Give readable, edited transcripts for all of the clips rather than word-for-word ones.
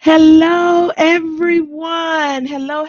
Hello, everyone. Hello,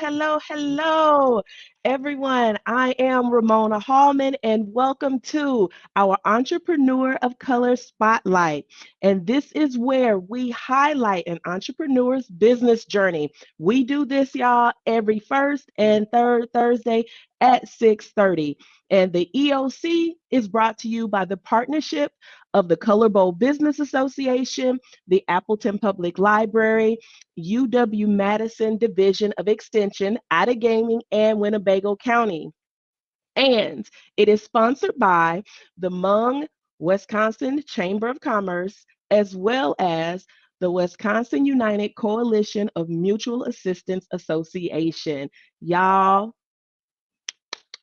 everyone. I am Ramona Hallman, and welcome to our Entrepreneur of Color Spotlight. And this is where we highlight an entrepreneur's business journey. We do this, y'all, every first and third Thursday at 6:30. And the EoC is brought to you by the partnership of the ColorBold Business Association, the Appleton Public Library, UW-Madison Division of Extension, Ada Gaming, and Winnebago County. And it is sponsored by the Hmong Wisconsin Chamber of Commerce, as well as the Wisconsin United Coalition of Mutual Assistance Association. Y'all,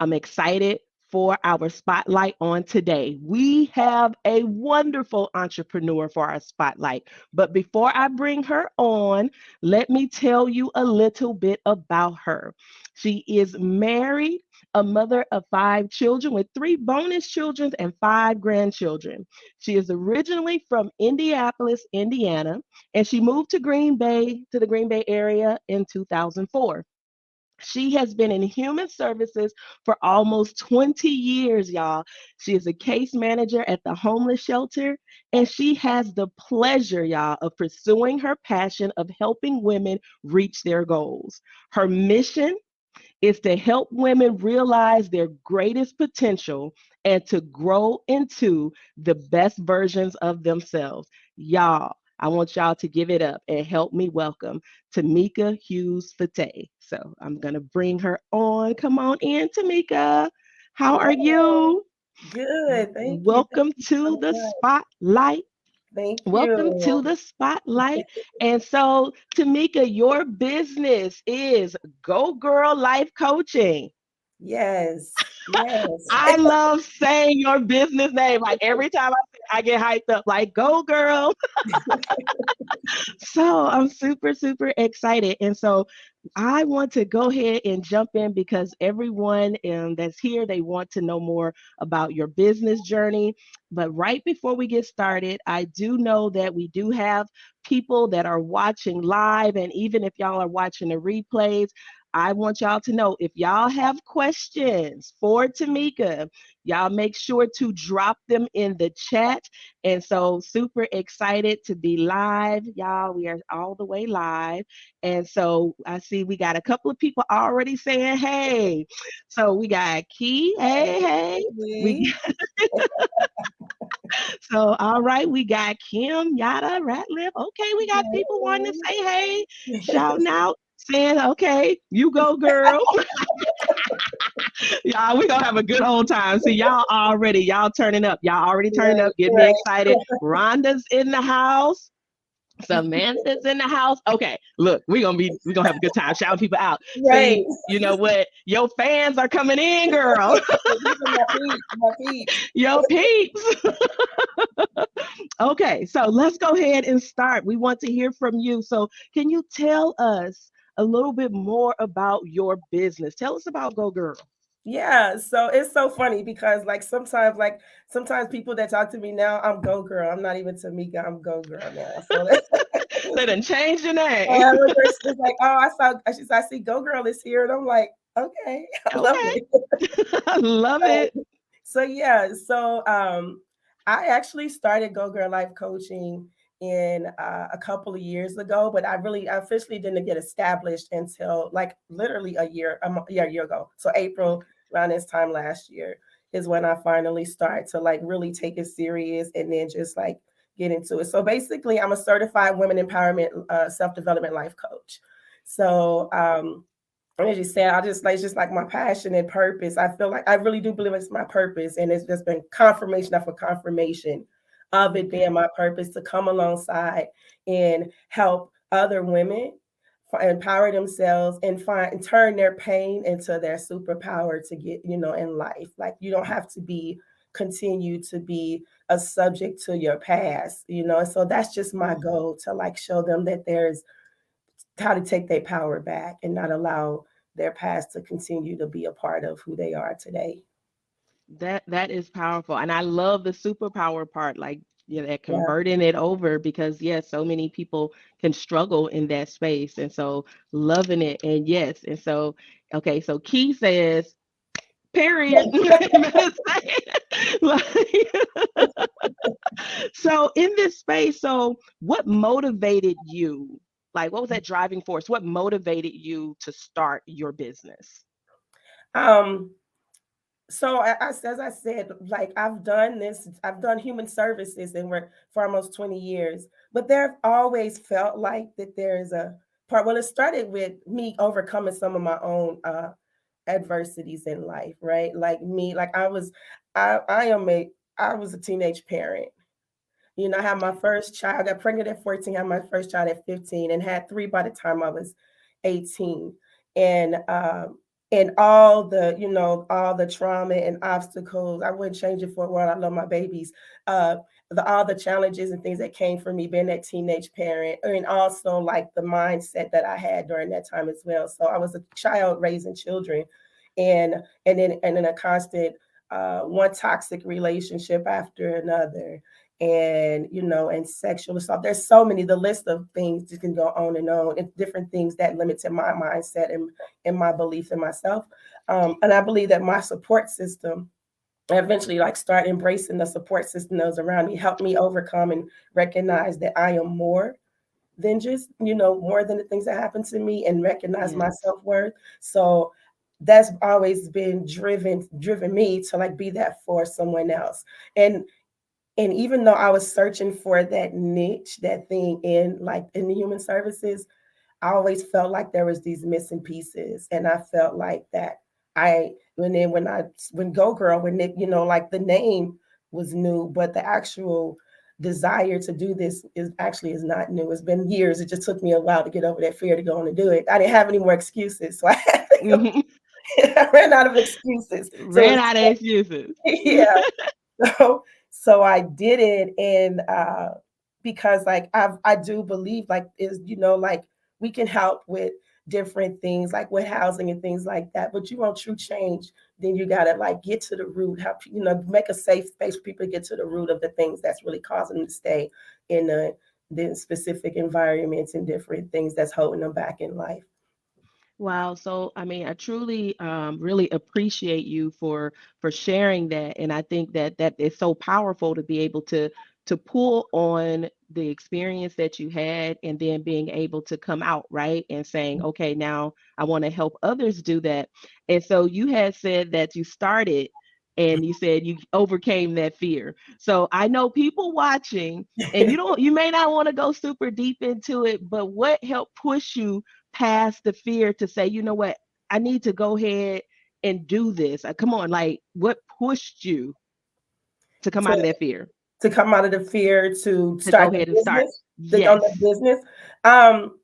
I'm excited for our spotlight on today. We have a wonderful entrepreneur for our spotlight. But before I bring her on, let me tell you a little bit about her. She is married, a mother of five children with three bonus children and five grandchildren. She is originally from Indianapolis, Indiana, and she moved to the Green Bay area in 2004. She has been in human services for almost 20 years, y'all. She is a case manager at the homeless shelter, and she has the pleasure, y'all, of pursuing her passion of helping women reach their goals. Her mission is to help women realize their greatest potential and to grow into the best versions of themselves. Y'all, I want y'all to give it up and help me welcome Tameika Hughes-Foote. So I'm going to bring her on. Come on in, Tameika. How are Hello. you? Good. Thank you. Thank Welcome you to so the much. spotlight. Thank Welcome to you. the spotlight. And so, Tamika, your business is Go Girl Life Coaching. Yes. Yes. I love saying your business name. Like every time I get hyped up, like, go girl. So I'm super, super excited. And so I want to go ahead and jump in because everyone that's here, they want to know more about your business journey. But right before we get started, I do know that we do have people that are watching live. And even if y'all are watching the replays, I want y'all to know if y'all have questions for Tamika, y'all make sure to drop them in the chat. And so, super excited to be live, y'all. We are all the way live. And so, I see we got a couple of people already saying, hey. So, we got Key, hey, hey. We Hey. so all right, we got Kim, Yada, Ratliff. Okay, we got people wanting to say hey, shouting out, saying, okay, you go, girl. Y'all, we gonna have a good old time. See, y'all turning up. Y'all already turning Right. up, get me Right. excited. Rhonda's in the house. Samantha's in the house. Okay, look, we gonna have a good time shouting people out. Right. See, you know what? Your fans are coming in, girl. These are my peeps. My peeps. Your peeps. Okay, so let's go ahead and start. We want to hear from you. So, can you tell us a little bit more about your business? Tell us about Go Girl. Yeah, so it's so funny because sometimes people that talk to me now, I'm Go Girl. I'm not even Tamika, I'm Go Girl now. So that's They done changed your name. one person was like, "Oh, I see Go Girl is here," and I'm like, "Okay, I love Okay, it." I love it. So yeah, I actually started Go Girl Life Coaching in a couple of years ago, but I officially didn't get established until like literally a year ago. So April around this time last year is when I finally started to like really take it serious and then just like get into it. So basically, I'm a certified women empowerment self development life coach. So as you said, I just like it's just like my passion and purpose. I feel like I really do believe it's my purpose, and it's just been confirmation after confirmation of it being Okay. my purpose to come alongside and help other women empower themselves and find and turn their pain into their superpower to get in life. Like you don't have to be continue to be a subject to your past. And so that's just my Mm. goal to like show them that there's how to take their power back and not allow their past to continue to be a part of who they are today. That is powerful, and I love the superpower part. Like Yeah, that Yeah. converting it over because yes, so many people can struggle in that space. And so loving it. And yes, and so okay, so Key says, period. Like, so in this space, so what motivated you? Like what was that driving force? What motivated you to start your business? Um, so as I said, like I've done this, I've done human services and work for almost 20 years, but there have always felt like that there is a part. Well, it started with me overcoming some of my own adversities in life, right? Like me, like I am I was a teenage parent. You know, I had my first child, got pregnant at 14, had my first child at 15, and had three by the time I was 18. And all the, you know, all the trauma and obstacles, I wouldn't change it for a world. I love my babies. Uh, all the challenges and things that came from me being that teenage parent, and also like the mindset that I had during that time as well. So I was a child raising children, and and then a constant one toxic relationship after another, and you know, and sexual assault. There's so many, the list of things that can go on, and different things that limited my mindset and my belief in myself. And I believe that my support system, I eventually like start embracing the support system that was around me, helped me overcome and recognize that I am more than just, you know, more than the things that happen to me, and recognize my Yes. self-worth. So that's always been driven me to like be that for someone else. And even though I was searching for that niche, that thing in like in the human services, I always felt like there was these missing pieces. And I felt like that I when Go Girl, when it, you know, like the name was new, but the actual desire to do this is not new. It's been years. It just took me a while to get over that fear to go on and do it. I didn't have any more excuses. So I had to Hmm. I ran out of excuses. So Ran out of excuses. yeah. So so I did it, and because like I do believe like is, you know, like we can help with different things like with housing and things like that, but you want true change, then you gotta like get to the root, help, you know, make a safe space for people to get to the root of the things that's really causing them to stay in the specific environments and different things that's holding them back in life. Wow. So, I mean, I truly, really appreciate you for sharing that, and I think that that is so powerful to be able to pull on the experience that you had, and then being able to come out right and saying, okay, now I want to help others do that. And so, you had said that you started, and you said you overcame that fear. So, I know people watching, and you may not want to go super deep into it, but what helped push you past the fear to say, you know what, I need to go ahead and do this. Come on, like what pushed you to come out to of that fear to come out of the fear to to go start the ahead and start? business, on the Yes. business. Um,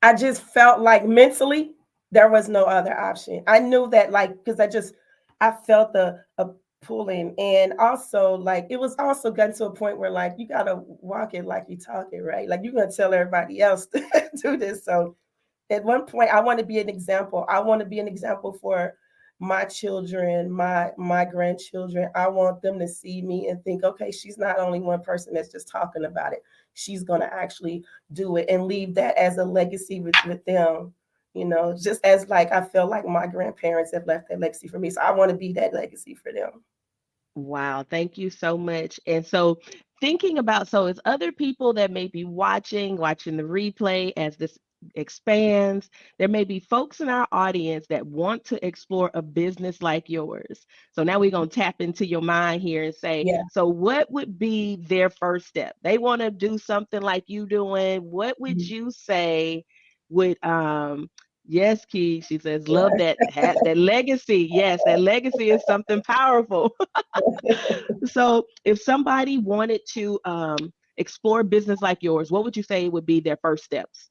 I just felt like mentally there was no other option. I knew that like because I felt the a pulling, and also like it was also gotten to a point where like you gotta walk it like you talk it, right? Like you're gonna tell everybody else to do this. So at one point I want to be an example. I want to be an example for my children, my grandchildren. I want them to see me and think, okay, she's not only one person that's just talking about it. She's gonna actually do it and leave that as a legacy with them. You know, just as like I feel like my grandparents have left that legacy for me. So I want to be that legacy for them. Wow, thank you so much. And so, thinking about, so it's other people that may be watching the replay as this expands. There may be folks in our audience that want to explore a business like yours. So now we're going to tap into your mind here and say, Yeah. so what would be their first step? They want to do something like you doing. What would Mhm. you say would yes, Key, she says, love Yeah. that legacy. Yes, that legacy is something powerful. So if somebody wanted to explore business like yours, what would you say would be their first steps?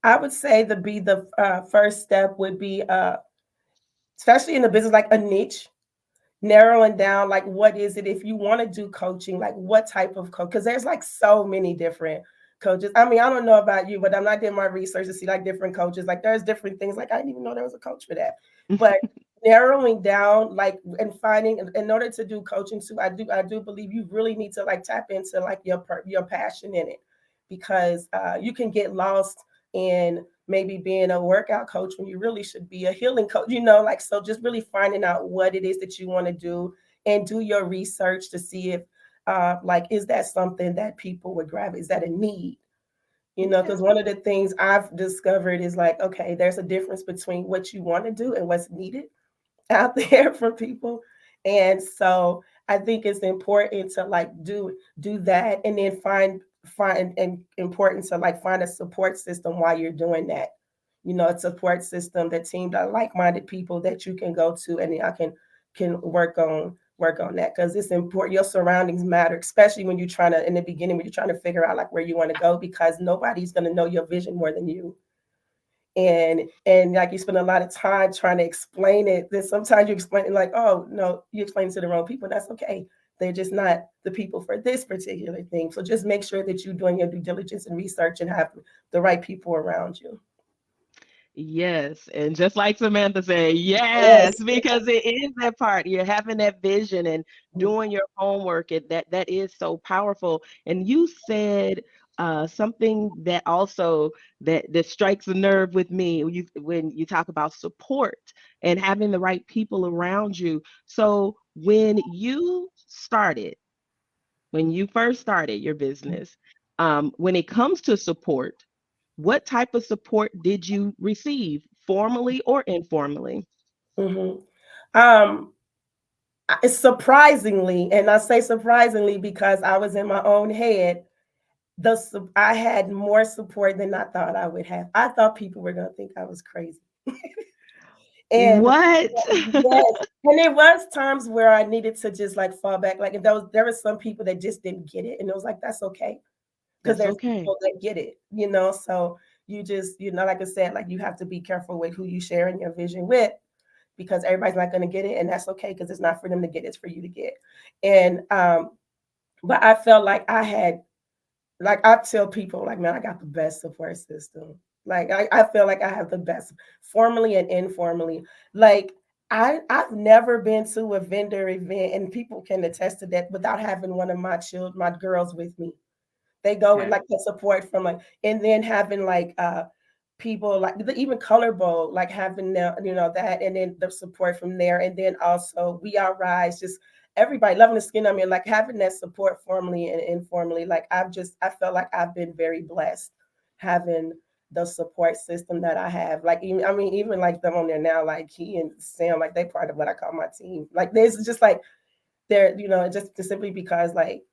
I would say the first step would be especially in a business like a niche, narrowing down like what is it if you want to do coaching, like what type of coach, because there's like so many different coaches. I mean, I don't know about you, but I'm not doing my research to see like different coaches. Like there's different things, like I didn't even know there was a coach for that. But narrowing down, like, and finding, in order to do coaching too, I do believe you really need to like tap into like your passion in it, because you can get lost in maybe being a workout coach when you really should be a healing coach, like, so just really finding out what it is that you want to do, and do your research to see if like, is that something that people would grab, is that a need, because Okay. one of the things I've discovered is like, okay, there's a difference between what you want to do and what's needed out there for people. And so I think it's important to like do that, and then find and important to like find a support system while you're doing that. A support system, that team, that like-minded people that you can go to, and I can work on that, because it's important. Your surroundings matter, especially when you're trying to, in the beginning, when you're trying to figure out like where you want to go, because nobody's going to know your vision more than you. And like, you spend a lot of time trying to explain it, then sometimes you explain it like, oh no, you explain it to the wrong people. That's okay, they're just not the people for this particular thing. So just make sure that you're doing your due diligence and research, and have the right people around you. Yes, and just like Samantha said, yes, Yes. because it is that part. You're having that vision and doing your homework, and that is so powerful. And you said something that also that strikes a nerve with me when you talk about support and having the right people around you. So when you first started your business, when it comes to support, what type of support did you receive, formally or informally? Hmm. um Surprisingly, and I say surprisingly because I was in my own head, I had more support than I thought I would have. I thought people were going to think I was crazy. And What? yes, and there was times where I needed to just like fall back. Like, there were some people that just didn't get it, and it was like, that's okay, because That's there's okay. people that get it. So you just, like I said, like, you have to be careful with who you sharing your vision with, because everybody's not going to get it, and that's okay, because it's not for them to get, it's for you to get. And but I felt like I tell people, like, man, I got the best support system. Like, I feel like I have the best, formally and informally. Like, I've never been to a vendor event, and people can attest to that, without having one of my children, my girls with me. They go with Okay. like the support from like, and then having like people like even ColorBold, like having that, and then the support from there, and then also We Are Rise, just everybody loving the skin. I mean, like, having that support formally and informally. Like, I felt like I've been very blessed having the support system that I have. Like, even like them on there now, like he and Sam, like, they part of what I call my team. Like, this is just like they're, just simply because, like,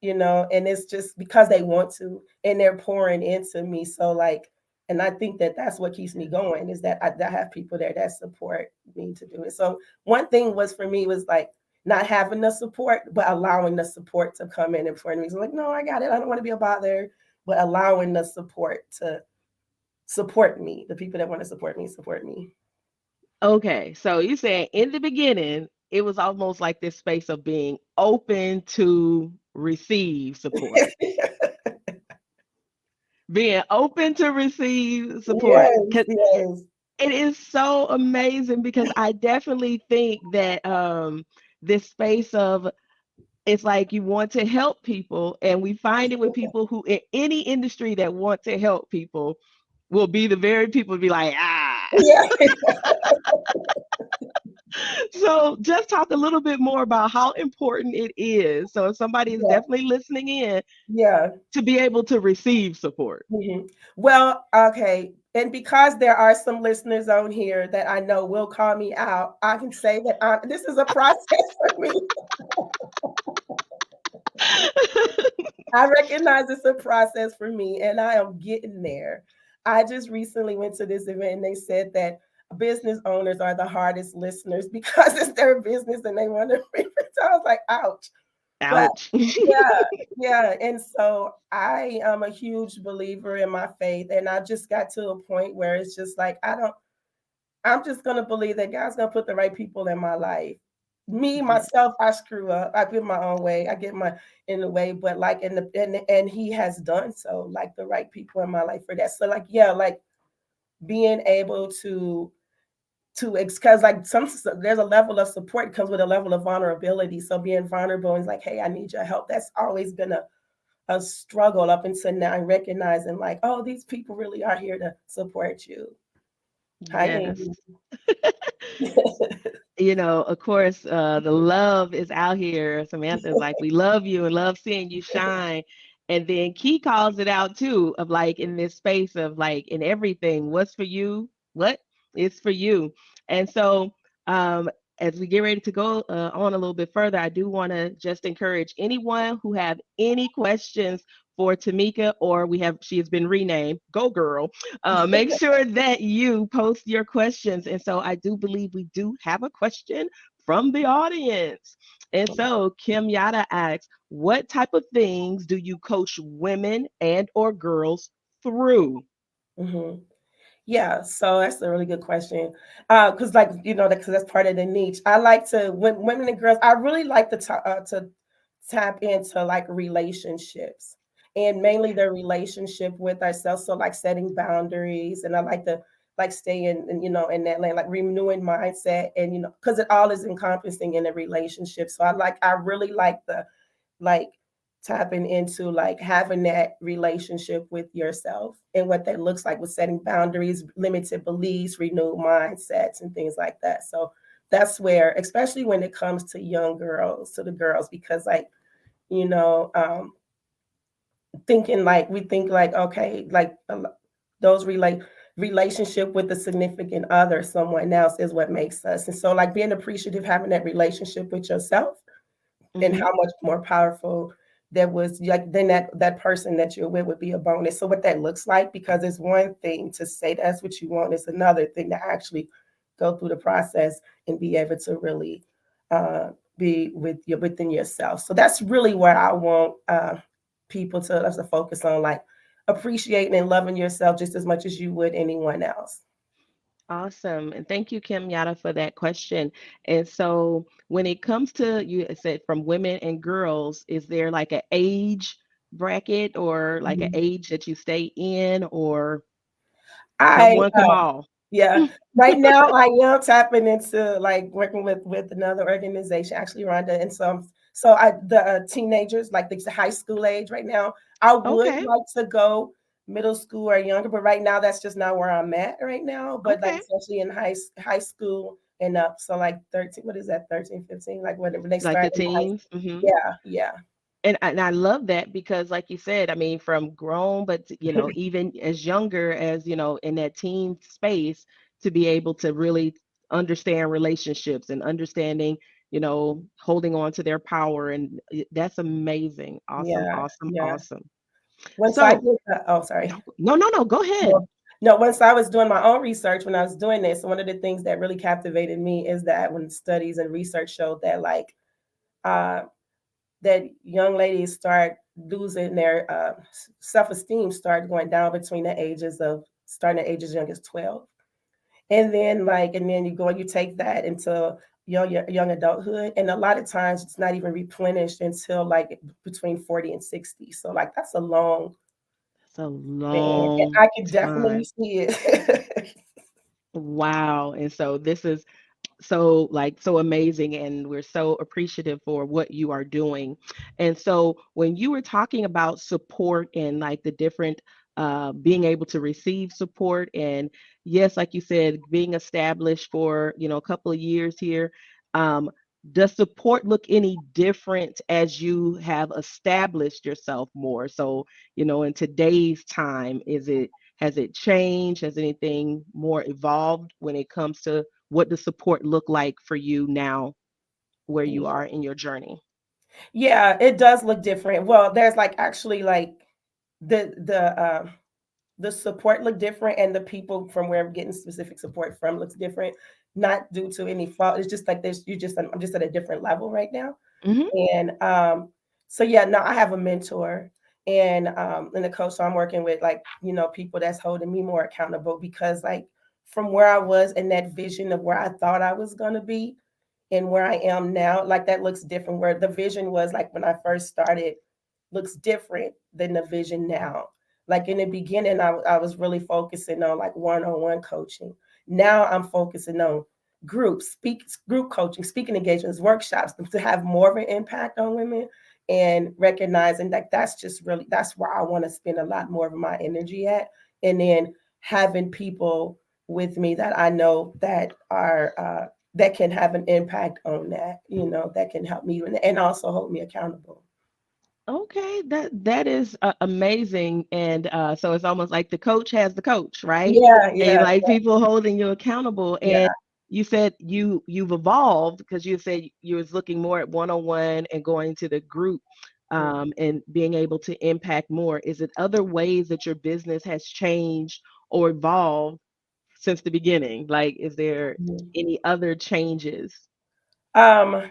and it's just because they want to, and they're pouring into me. So like, and I think that that's what keeps me going, is that I have people there that support me to do it. So one thing was, for me, was like, not having the support, but allowing the support to come in and for me. So like, no, I got it, I don't want to be a bother, but allowing the support to support me, the people that want to support me. Okay. So you said in the beginning, it was almost like this space of being open to receive support. Being open to receive support. Yes, 'Cause yes. it is so amazing because I definitely think that this space of it's like you want to help people, and we find it with people who in any industry that want to help people will be the very people to be like, ah. Yeah. So just talk a little bit more about how important it is. So if somebody is Yeah. definitely listening in, Yeah. to be able to receive support. Mhm. Well, okay. And because there are some listeners on here that I know will call me out, I can say that this is a process for me. I recognize it's a process for me, and I am getting there. I just recently went to this event, and they said that business owners are the hardest listeners because it's their business and they want to. So I was like, ouch. But Ouch. yeah, yeah. And so I am a huge believer in my faith. And I just got to a point where it's just like, I'm just going to believe that God's going to put the right people in my life. Me, Yes. myself, I screw up. I get my own way. I get my in the way, but like and he has done so, like, the right people in my life for that. So like, yeah, like, being able to because like there's a level of support comes with a level of vulnerability. So being vulnerable and like, hey, I need your help. That's always been a struggle up until now, and recognizing like, oh, these people really are here to support you. Hi, Yes. Amy. Of course, the love is out here. Samantha's like, we love you and love seeing you shine. And then Key calls it out too, of like in this space of like in everything, what's for you? What is for you? And so, um, as we get ready to go on a little bit further, I do want to just encourage anyone who have any questions for Tameika, or she has been renamed Go Girl. Make sure that you post your questions. And so I do believe we do have a question from the audience. And so Kim Yada asks, what type of things do you coach women and or girls through? hmm Yeah, so that's a really good question. Because like because that's part of the niche. I like to when women and girls. I really like to tap into like relationships, and mainly the relationship with ourselves. So like setting boundaries, and I like to like stay in that lane, like renewing mindset, and because it all is encompassing in a relationship. So I really like the like tapping into like having that relationship with yourself and what that looks like with setting boundaries, limited beliefs, renewed mindsets, and things like that. So that's where, especially when it comes to young girls, to the girls, because like, you know, thinking like we think like, okay, like those relationship with the significant other, someone else is what makes us. And so like being appreciative, having that relationship with yourself and Hmm. how much more powerful that was like then that person that you're with would be a bonus. So what that looks like, because it's one thing to say that's what you want, it's another thing to actually go through the process and be able to really uh, be within yourself. So that's really what I want people to us to focus on, like appreciating and loving yourself just as much as you would anyone else. Awesome. And thank you, Kim Yada, for that question. And so when it comes to, you said from women and girls, is there like an age bracket or like an Mhm. age that you stay in, or come I one, come all? Yeah. Right now I am tapping into like working with another organization, actually Rhonda, and the teenagers, like the high school age right now. I would Okay. like to go middle school or younger, but right now that's just not where I'm at right now. But like Okay. especially in high school and up. So like 13, what is that, 13, 15, like whatever they Like start the in high teens. school. Hmm. Yeah, yeah. And I love that because, like you said, I mean, from grown, but even as younger as in that teen space, to be able to really understand relationships and understanding, holding on to their power, and that's amazing. Awesome, Yeah, awesome, yeah. awesome. Once I So, did oh sorry. no, no, no, go ahead. No, no, once I was doing my own research when I was doing this, one of the things that really captivated me is that when studies and research showed that like uh that young ladies start losing their self-esteem, start going down between the ages of starting at ages young as 12. And then you take that into young adulthood, and a lot of times it's not even replenished until like between 40 and 60. So like that's a long That's a span, and long I can definitely time. see it. Wow. And so this is so amazing, and we're so appreciative for what you are doing. And so when you were talking about support and like the different being able to receive support, and yes, like you said, being established for a couple of years here, um, does support look any different as you have established yourself more? So in today's time, has it changed? Has anything more evolved when it comes to what does support look like for you now, where you are in your journey? Yeah, it does look different. Well, there's like actually like the support look different, and the people from where I'm getting specific support from looks different. Not due to any fault. It's just like this. I'm just at a different level right now. Hmm. And so yeah, now I have a mentor and a coach. So I'm working with like people that's holding me more accountable, because like from where I was in that vision of where I thought I was gonna be and where I am now, like that looks different. Where the vision was like when I first started looks different than the vision now. Like in the beginning, I was really focusing on like one-on-one coaching. Now I'm focusing on groups, group coaching, speaking engagements, workshops to have more of an impact on women, and recognizing that that's where I want to spend a lot more of my energy at. And then having people with me that I know that are that can have an impact on that, that can help me and also hold me accountable. Okay, that is amazing, and so it's almost like the coach has the coach, right? Yeah, And you yeah, like people holding you accountable. And yeah. you said you've evolved because you said you was looking more at one-on-one and going to the group, and being able to impact more. Is it other ways that your business has changed or evolved since the beginning? Like, is there Mhm. any other changes? Um,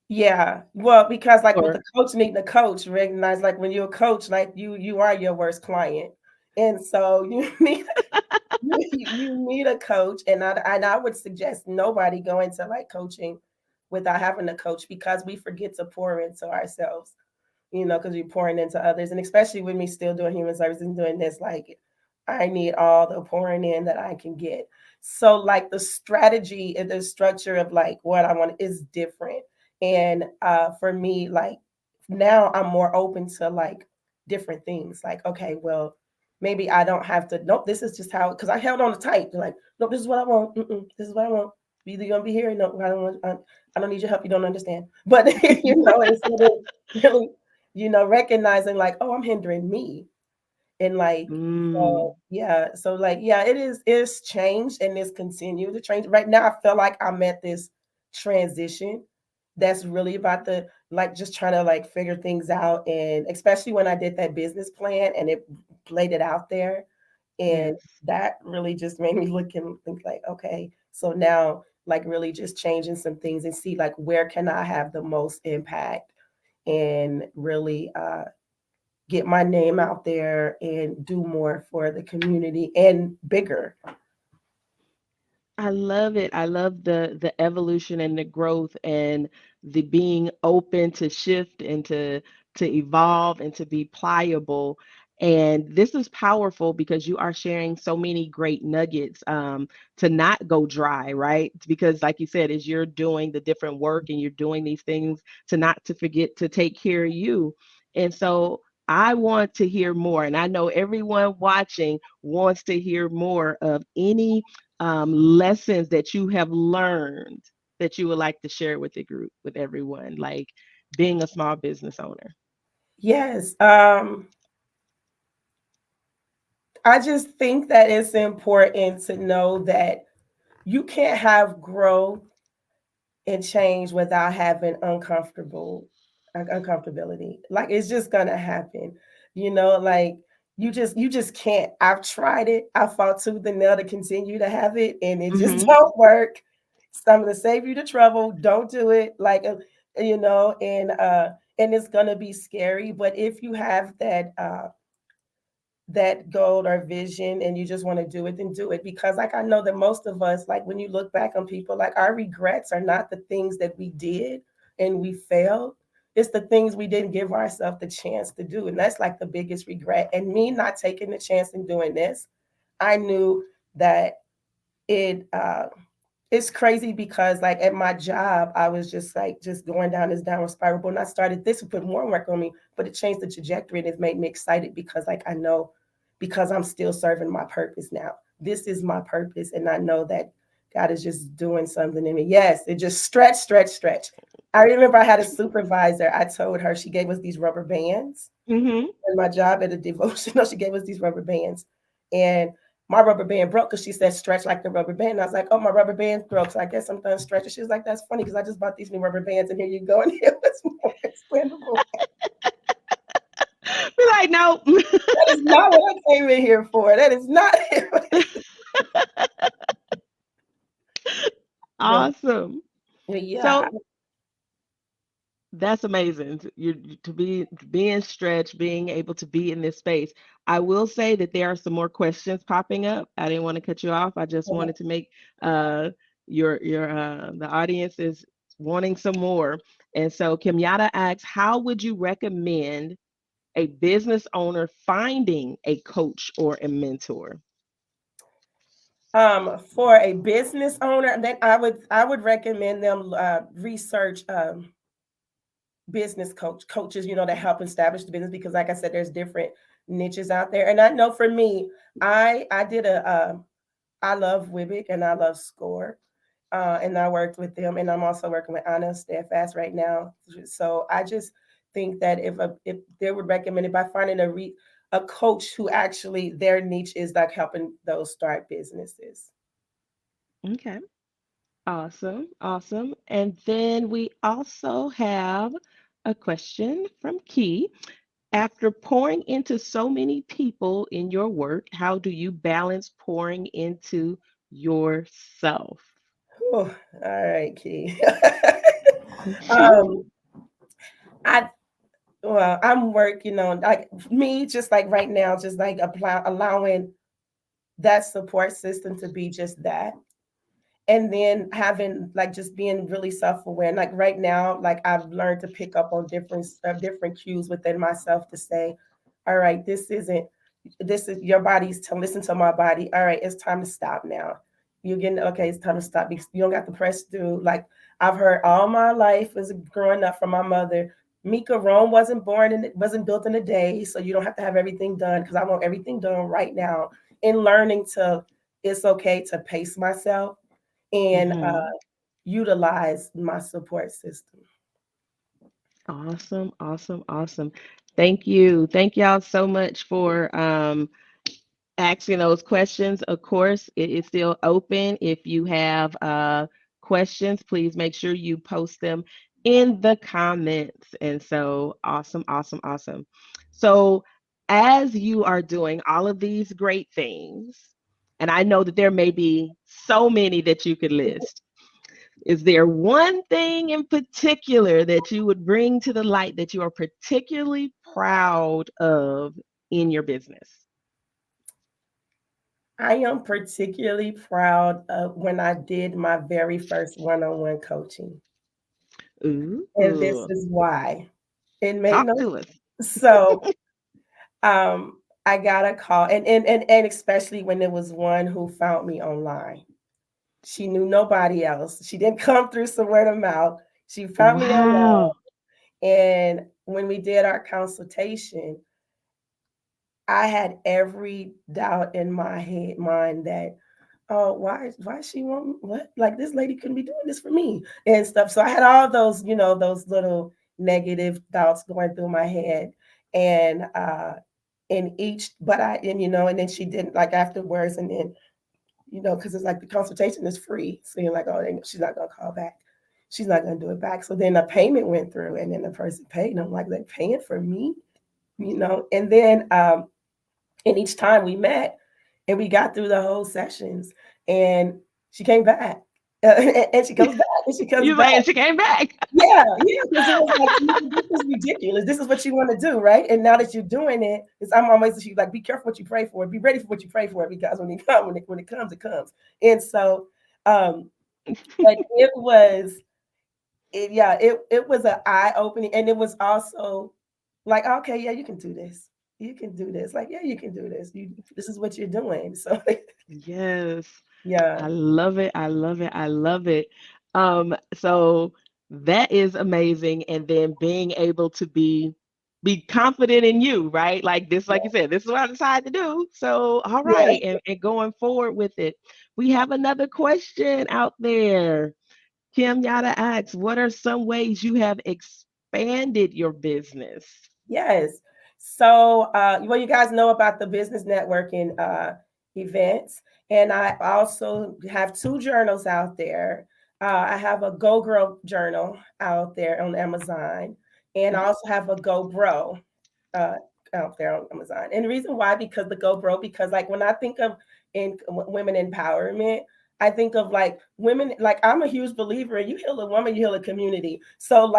yeah. Well, because like with Or the coach needing a coach, recognize like when you're a coach, like you are your worst client. And so you need you need a coach. And I would suggest nobody go into like coaching without having a coach, because we forget to pour into ourselves, because you're pouring into others. And especially with me still doing human services and doing this, like I need all the pouring in that I can get. So like the strategy and the structure of like what I want is different. And for me, like now I'm more open to like different things. Like, okay, well, maybe I don't have to, nope, this is just how, because I held on tight. Like, nope, this is what I want. This is what I want. Either you're gonna be here, no, I don't want, I don't need your help. You don't understand. But instead of really recognizing like, oh, I'm hindering me. And like, so mm, yeah, so like, yeah, it's changed and it's continued to change. Right now, I feel like I'm at this transition that's really about the like just trying to like figure things out. And especially when I did that business plan and it laid it out there. And yes. that really just made me look and think like, okay, so now like really just changing some things and see like where can I have the most impact and really get my name out there and do more for the community and bigger. I love it. I love the evolution and the growth and the being open to shift and to evolve and to be pliable. And this is powerful because you are sharing so many great nuggets, to not go dry, right? Because like you said, as you're doing the different work and you're doing these things, to not to forget to take care of you. And so I want to hear more. And I know everyone watching wants to hear more of any lessons that you have learned that you would like to share with the group, with everyone, like being a small business owner? Yes. I just think that it's important to know that you can't have growth and change without having uncomfortability. Like it's just gonna happen. Like you just can't. I've tried it. I fought tooth and nail to continue to have it, and it just Hmm. don't work. So I'm gonna save you the trouble. Don't do it. Like and it's gonna be scary. But if you have that goal or vision and you just want to do it, then do it. Because like I know that most of us, like when you look back on people, like our regrets are not the things that we did and we failed. It's the things we didn't give ourselves the chance to do. And that's like the biggest regret. And me not taking the chance in doing this, I knew that it it's crazy because like at my job, I was just like just going down this downward spiral. But when I started this, it put more work on me, but it changed the trajectory and it made me excited because like I know because I'm still serving my purpose now. This is my purpose, and I know that God is just doing something in me. Yes, it just stretch, stretch, stretch. I remember I had a supervisor. I told her she gave us these rubber bands Hmm. in my job at a devotional. She gave us these rubber bands, and my rubber band broke because she said stretch like the rubber band. And I was like, oh, my rubber band broke, so I guess I'm done stretching. She was like, that's funny because I just bought these new rubber bands, and here you go, and it was more expendable. Be like, nope. That is not what I came in here for. That is not it. But, Awesome. but yeah, So that's amazing. To be being stretched, being able to be in this space. I will say that there are some more questions popping up. I didn't want to cut you off. I just wanted to make uh your the audience is wanting some more. And so Kimyata asks, how would you recommend a business owner finding a coach or a mentor? For a business owner, then I would recommend them research business coaches, that help establish the business, because like I said, there's different niches out there. And I know for me, I did I love Wibbick and I love Score. And I worked with them, and I'm also working with Anna Steadfast right now. So I just think that if they would recommend it by finding a coach who actually their niche is like helping those start businesses. Okay. Awesome. Awesome. And then we also have a question from Key. After pouring into so many people in your work, how do you balance pouring into yourself? Oh, all right, Key. um, I I'm working on like me, just like right now, just like allowing that support system to be just that, and then having like just being really self-aware. Like right now, like I've learned to pick up on different cues within myself to say, all right, this is your body's to listen to my body. All right, it's time to stop now. You're getting okay, it's time to stop because you don't got to press through. Like I've heard all my life as growing up from my mother, Mika, Rome wasn't born and it wasn't built in a day, so you don't have to have everything done because I want everything done right now. In learning to, it's okay to pace myself and Hmm. utilize my support system. Awesome, awesome, awesome. Thank you. Thank y'all so much for asking those questions. Of course, it is still open. If you have questions, please make sure you post them in the comments. And so, awesome, awesome, awesome. So, as you are doing all of these great things, and I know that there may be so many that you could list, is there one thing in particular that you would bring to the light that you are particularly proud of in your business? I am particularly proud of when I did my very first one-on-one coaching. And this Ooh, is why. It made talk no to us. so I got a call, and especially when it was one who found me online. She knew nobody else. She didn't come through some word of mouth. She found me online. Wow. And when we did our consultation, I had every doubt in my mind that, oh, why she want what? Like this lady couldn't be doing this for me and stuff. So I had all those, those little negative thoughts going through my head. And in each, but I and and then she didn't like afterwards, and then, because it's like the consultation is free. So you're like, oh, she's not gonna call back. She's not gonna do it back. So then the payment went through, and then the person paid. And I'm like, they paying for me, And then and each time we met and we got through the whole sessions, and she came back. And she comes back and she comes You back. saying she came back. Yeah, yeah, because it was like, this is ridiculous. This is what you want to do, right? And now that you're doing it, I'm always she like, be careful what you pray for. Be ready for what you pray for, because when it comes, it comes. And so, but it was an eye opening, and it was also like, okay, yeah, you can do this. You can do this. Like, yeah, you can do this. This is what you're doing. So, Yes. yeah, I love it. I love it. I love it. So that is amazing. And then being able to be confident in you, right? Like this, like you said, this is what I decided to do. So all yeah, right, and going forward with it. We have another question out there. Kim Yada asks, what are some ways you have expanded your business? yes. So, well, you guys know about the business networking events, and I also have two journals out there. I have a Go Girl journal out there on Amazon, and I Mhm. also have a Go Bro uh, out there on Amazon. And the reason why, because the Go Bro, because like when I think of women empowerment, I think of like women. Like I'm a huge believer in you heal a woman, you heal a community. So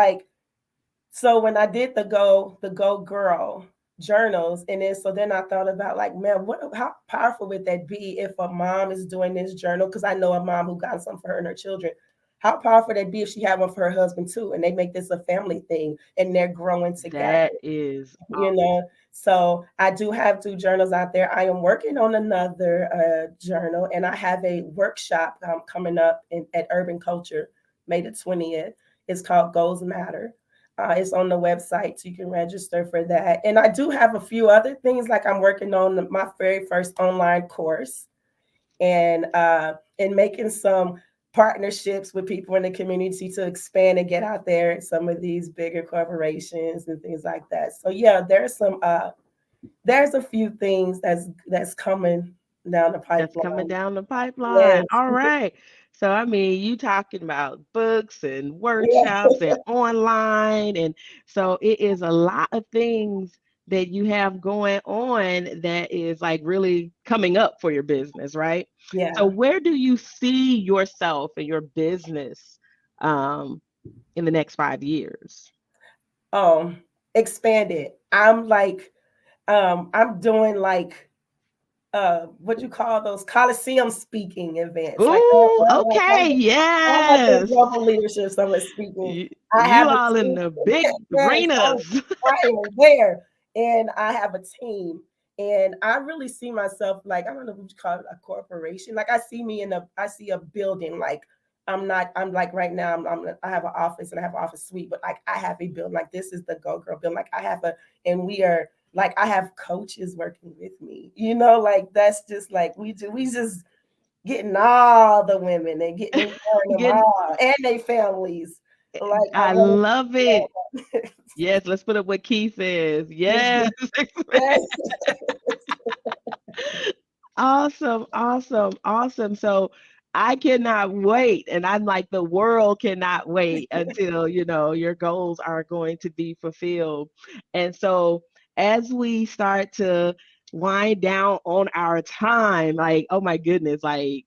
when I did the Go Girl journals, and then I thought about like, man, how powerful would that be if a mom is doing this journal? Because I know a mom who got some for her and her children. How powerful that'd be if she had one for her husband too, and they make this a family thing, and they're growing together. That is You know, so I do have 2 journals out there. I am working on another journal, and I have a workshop coming up at Urban Culture, May the 20th. It's called Goals Matter. It's on the website, so you can register for that. And I do have a few other things, like I'm working on my very first online course, and making some partnerships with people in the community to expand and get out there at some of these bigger corporations and things like that. So yeah, there's a few things that's coming down the that's coming pipeline. down the pipeline. Yes. All right. So, I mean, you talking about books and Yeah. workshops and online. And so it is a lot of things that you have going on that is like really coming up for your business, right? So, Yeah. where do you see yourself and your business um, in the next 5 years? Um, Expanded. I'm doing like what you call those Coliseum speaking events. Like Ooh, okay. I'm like in Yes. global leadership summit speaking. I You have a all in team. the big Yes, arenas. I am there, and I have a team. And I really see myself like, I don't know what you call it, a corporation. Like I see a building. Like I'm like right now. I have an office and I have an office suite, but like I have a building. Like this is the Go Girl building. Like and we are like I have coaches working with me. Like that's just like we just getting all the women and getting them Getting, all and their families. Like I I want love it. to. Yes, let's put up what Keith says. Yes. Mhm. Yes. Awesome, awesome, awesome. So I cannot wait. And I'm like, the world cannot wait until, your goals are going to be fulfilled. And so as we start to wind down on our time, like, oh my goodness, like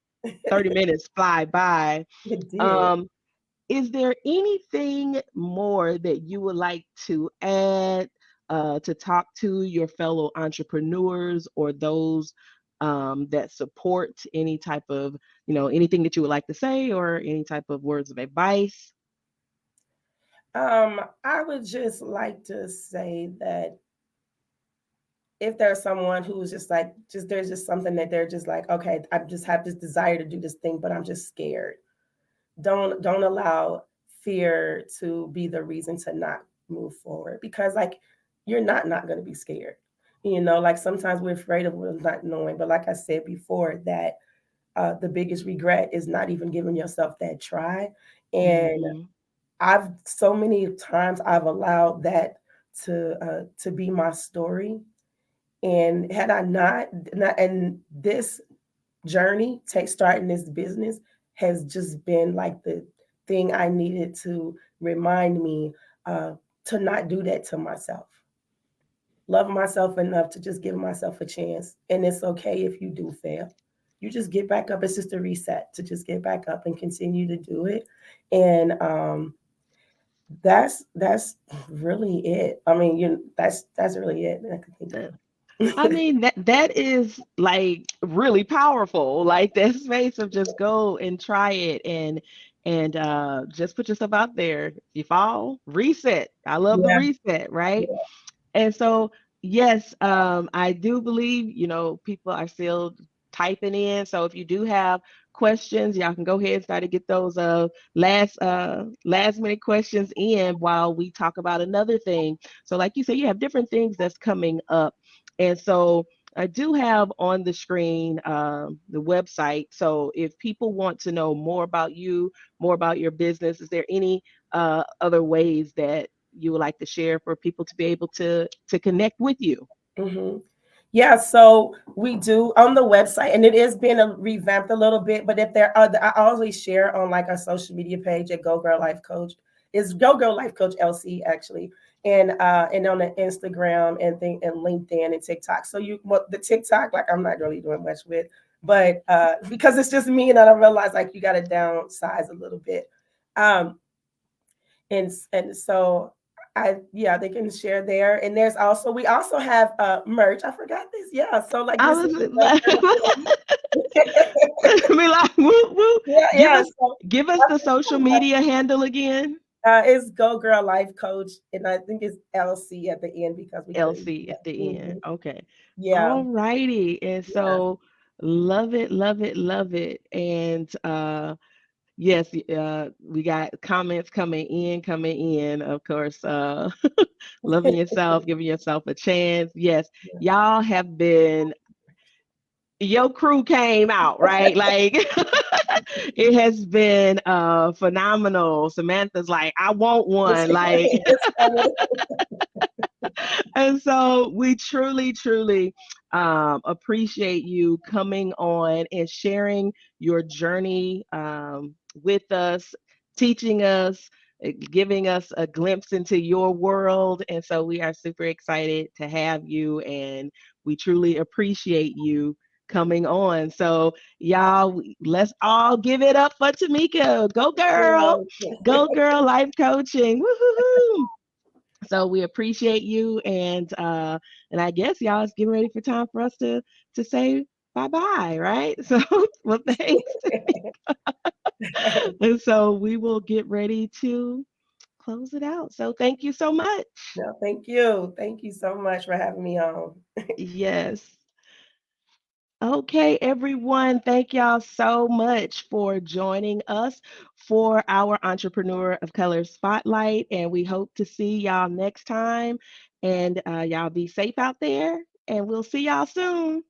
30 minutes fly by. It did. Um, is there anything more that you would like to add to talk to your fellow entrepreneurs or those that support any type of, anything that you would like to say or any type of words of advice? I would just like to say that if there's someone who's just like, there's just something that they're just like, okay, I just have this desire to do this thing, but I'm just scared. Don't allow fear to be the reason to not move forward, because like you're not going to be scared. Like sometimes we're afraid of not knowing, but like I said before, that the biggest regret is not even giving yourself that try. And Hmm. I've so many times I've allowed that to be my story. And had I not and this journey, starting this business, has just been like the thing I needed to remind me uh, to not do that to myself. Love myself enough to just give myself a chance. And it's okay if you do fail. You just get back up. It's just a reset to just get back up and continue to do it. And that's really it. I mean, that's really it that I can think I of. mean, that is like really powerful. Like that space of just go and try it and just put yourself out there. If you fall, reset. I love the Yeah, reset, right? yeah. And so, yes, I do believe, people are still typing in. So if you do have questions, y'all can go ahead and start to get those last minute questions in while we talk about another thing. So like you said, you have different things that's coming up. And so I do have on the screen the website. So if people want to know more about you, more about your business, is there any other ways that you would like to share for people to be able to connect with you? Hmm. Yeah, so we do on the website, and it is being revamped a little bit. But if there are, I always share on like our social media page at Go Girl Life Coach. It's Go Girl Life Coach LC actually, and on the Instagram and LinkedIn and TikTok. So the TikTok, like I'm not really doing much with, but because it's just me, and I don't realize like you got to downsize a little bit. Um, and so Yeah, they can share there. And there's also we also have merch. I forgot this. Yeah. So like I this was is be like, whoop, whoop. yeah, Give yeah. us So give us the social media handle again. it's Go Girl Life Coach, and I think it's LC at the end because we couldn't do LC at that. the end. Okay. Yeah, All righty. And yeah. so love it, love it, love it. And yes, we got comments coming in, of course. Loving yourself, giving yourself a chance. Yes, y'all have been, your crew came out, right? Like it has been phenomenal. Samantha's like, I want It's one. Like, coming. It's coming. and so we truly, truly appreciate you coming on and sharing your journey with us, teaching us, giving us a glimpse into your world. And so we are super excited to have you, and we truly appreciate you coming on. So, y'all, let's all give it up for Tameika. Go, girl. Go, girl, life coaching. Woo-hoo-hoo. So we appreciate you, and I guess y'all is getting ready for time for us to say bye bye, right? So well, thanks, and so we will get ready to close it out. So thank you so much. No, thank you. Thank you so much for having me on. Yes. Okay, everyone, thank y'all so much for joining us for our Entrepreneur of Color Spotlight. And we hope to see y'all next time. And y'all be safe out there. And we'll see y'all soon.